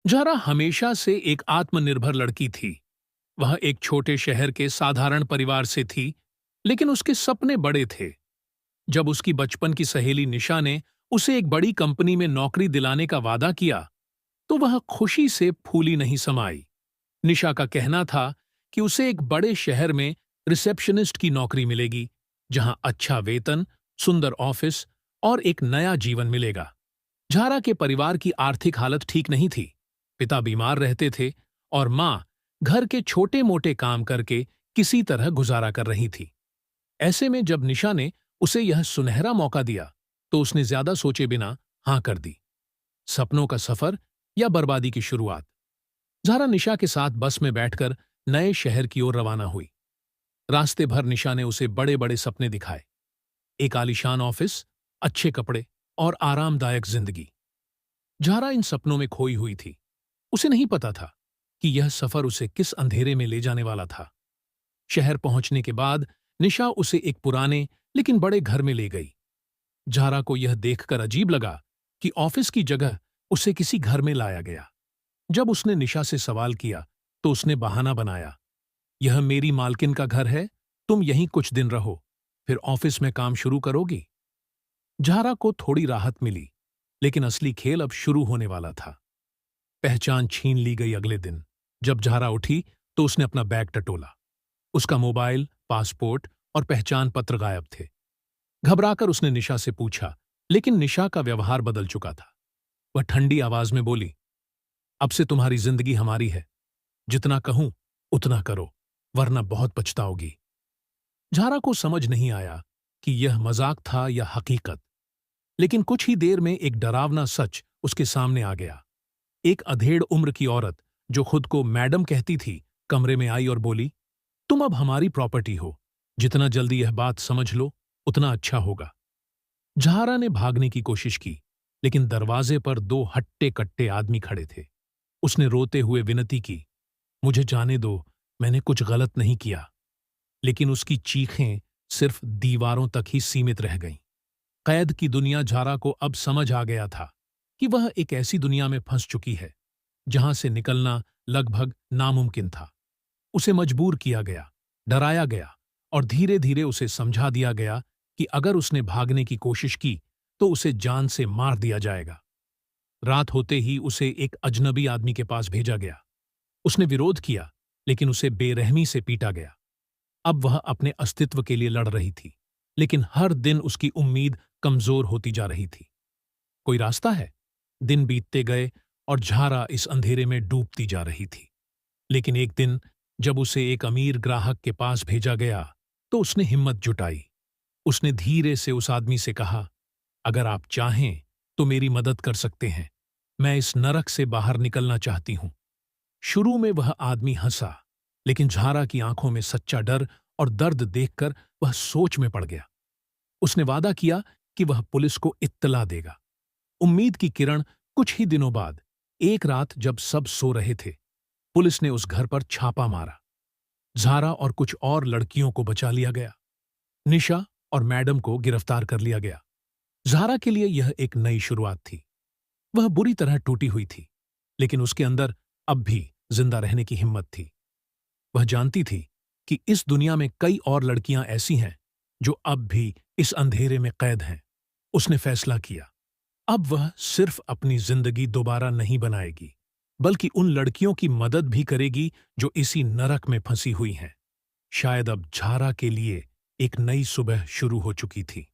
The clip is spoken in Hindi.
ज़ारा हमेशा से एक आत्मनिर्भर लड़की थी। वह एक छोटे शहर के साधारण परिवार से थी, लेकिन उसके सपने बड़े थे। जब उसकी बचपन की सहेली निशा ने उसे एक बड़ी कंपनी में नौकरी दिलाने का वादा किया, तो वह खुशी से फूली नहीं समाई। निशा का कहना था कि उसे एक बड़े शहर में रिसेप्शनिस्ट की नौकरी मिलेगी, जहां अच्छा वेतन, सुंदर ऑफिस और एक नया जीवन मिलेगा। झारा के परिवार की आर्थिक हालत ठीक नहीं थी। पिता बीमार रहते थे और मां घर के छोटे मोटे काम करके किसी तरह गुजारा कर रही थी। ऐसे में जब निशा ने उसे यह सुनहरा मौका दिया, तो उसने ज्यादा सोचे बिना हां कर दी। सपनों का सफर या बर्बादी की शुरुआत। ज़ारा निशा के साथ बस में बैठकर नए शहर की ओर रवाना हुई। रास्ते भर निशा ने उसे बड़े बड़े सपने दिखाए। एक आलीशान ऑफिस, अच्छे कपड़े और आरामदायक जिंदगी। ज़ारा इन सपनों में खोई हुई थी। उसे नहीं पता था कि यह सफर उसे किस अंधेरे में ले जाने वाला था। शहर पहुंचने के बाद निशा उसे एक पुराने लेकिन बड़े घर में ले गई। ज़ारा को यह देखकर अजीब लगा कि ऑफिस की जगह उसे किसी घर में लाया गया। जब उसने निशा से सवाल किया, तो उसने बहाना बनाया, यह मेरी मालकिन का घर है, तुम यहीं कुछ दिन रहो, फिर ऑफिस में काम शुरू करोगी। ज़ारा को थोड़ी राहत मिली, लेकिन असली खेल अब शुरू होने वाला था। पहचान छीन ली गई अगले दिन। जब ज़ारा उठी, तो उसने अपना बैग टटोला। उसका मोबाइल, पासपोर्ट और पहचान पत्र गायब थे। घबराकर उसने निशा से पूछा, लेकिन निशा का व्यवहार बदल चुका था। वह ठंडी आवाज में बोली, अब से तुम्हारी जिंदगी हमारी है। जितना कहूं उतना करो, वरना बहुत पछताओगी। ज़ारा को समझ नहीं आया कि यह मजाक था या हकीकत, लेकिन कुछ ही देर में एक डरावना सच उसके सामने आ गया। एक अधेड़ उम्र की औरत, जो खुद को मैडम कहती थी, कमरे में आई और बोली, तुम अब हमारी प्रॉपर्टी हो। जितना जल्दी यह बात समझ लो, उतना अच्छा होगा। ज़ारा ने भागने की कोशिश की, लेकिन दरवाजे पर दो हट्टे कट्टे आदमी खड़े थे। उसने रोते हुए विनती की, मुझे जाने दो, मैंने कुछ गलत नहीं किया। लेकिन उसकी चीखें सिर्फ दीवारों तक ही सीमित रह गईं। कैद की दुनिया ज़ारा को अब समझ आ गया था कि वह एक ऐसी दुनिया में फंस चुकी है, जहां से निकलना लगभग नामुमकिन था। उसे मजबूर किया गया, डराया गया और धीरे धीरे उसे समझा दिया गया कि अगर उसने भागने की कोशिश की, तो उसे जान से मार दिया जाएगा। रात होते ही उसे एक अजनबी आदमी के पास भेजा गया। उसने विरोध किया, लेकिन उसे बेरहमी से पीटा गया। अब वह अपने अस्तित्व के लिए लड़ रही थी, लेकिन हर दिन उसकी उम्मीद कमजोर होती जा रही थी। कोई रास्ता है? दिन बीतते गए और ज़ारा इस अंधेरे में डूबती जा रही थी। लेकिन एक दिन जब उसे एक अमीर ग्राहक के पास भेजा गया, तो उसने हिम्मत जुटाई। उसने धीरे से उस आदमी से कहा, अगर आप चाहें तो मेरी मदद कर सकते हैं। मैं इस नरक से बाहर निकलना चाहती हूं। शुरू में वह आदमी हंसा, लेकिन ज़ारा की आंखों में सच्चा डर और दर्द देखकर वह सोच में पड़ गया। उसने वादा किया कि वह पुलिस को इत्तला देगा। उम्मीद की किरण। कुछ ही दिनों बाद, एक रात जब सब सो रहे थे, पुलिस ने उस घर पर छापा मारा। ज़ारा और कुछ और लड़कियों को बचा लिया गया। निशा और मैडम को गिरफ्तार कर लिया गया। ज़ारा के लिए यह एक नई शुरुआत थी। वह बुरी तरह टूटी हुई थी, लेकिन उसके अंदर अब भी जिंदा रहने की हिम्मत थी। वह जानती थी कि इस दुनिया में कई और लड़कियां ऐसी हैं जो अब भी इस अंधेरे में कैद हैं। उसने फैसला किया, अब वह सिर्फ अपनी जिंदगी दोबारा नहीं बनाएगी, बल्कि उन लड़कियों की मदद भी करेगी जो इसी नरक में फंसी हुई हैं। शायद अब ज़ारा के लिए एक नई सुबह शुरू हो चुकी थी।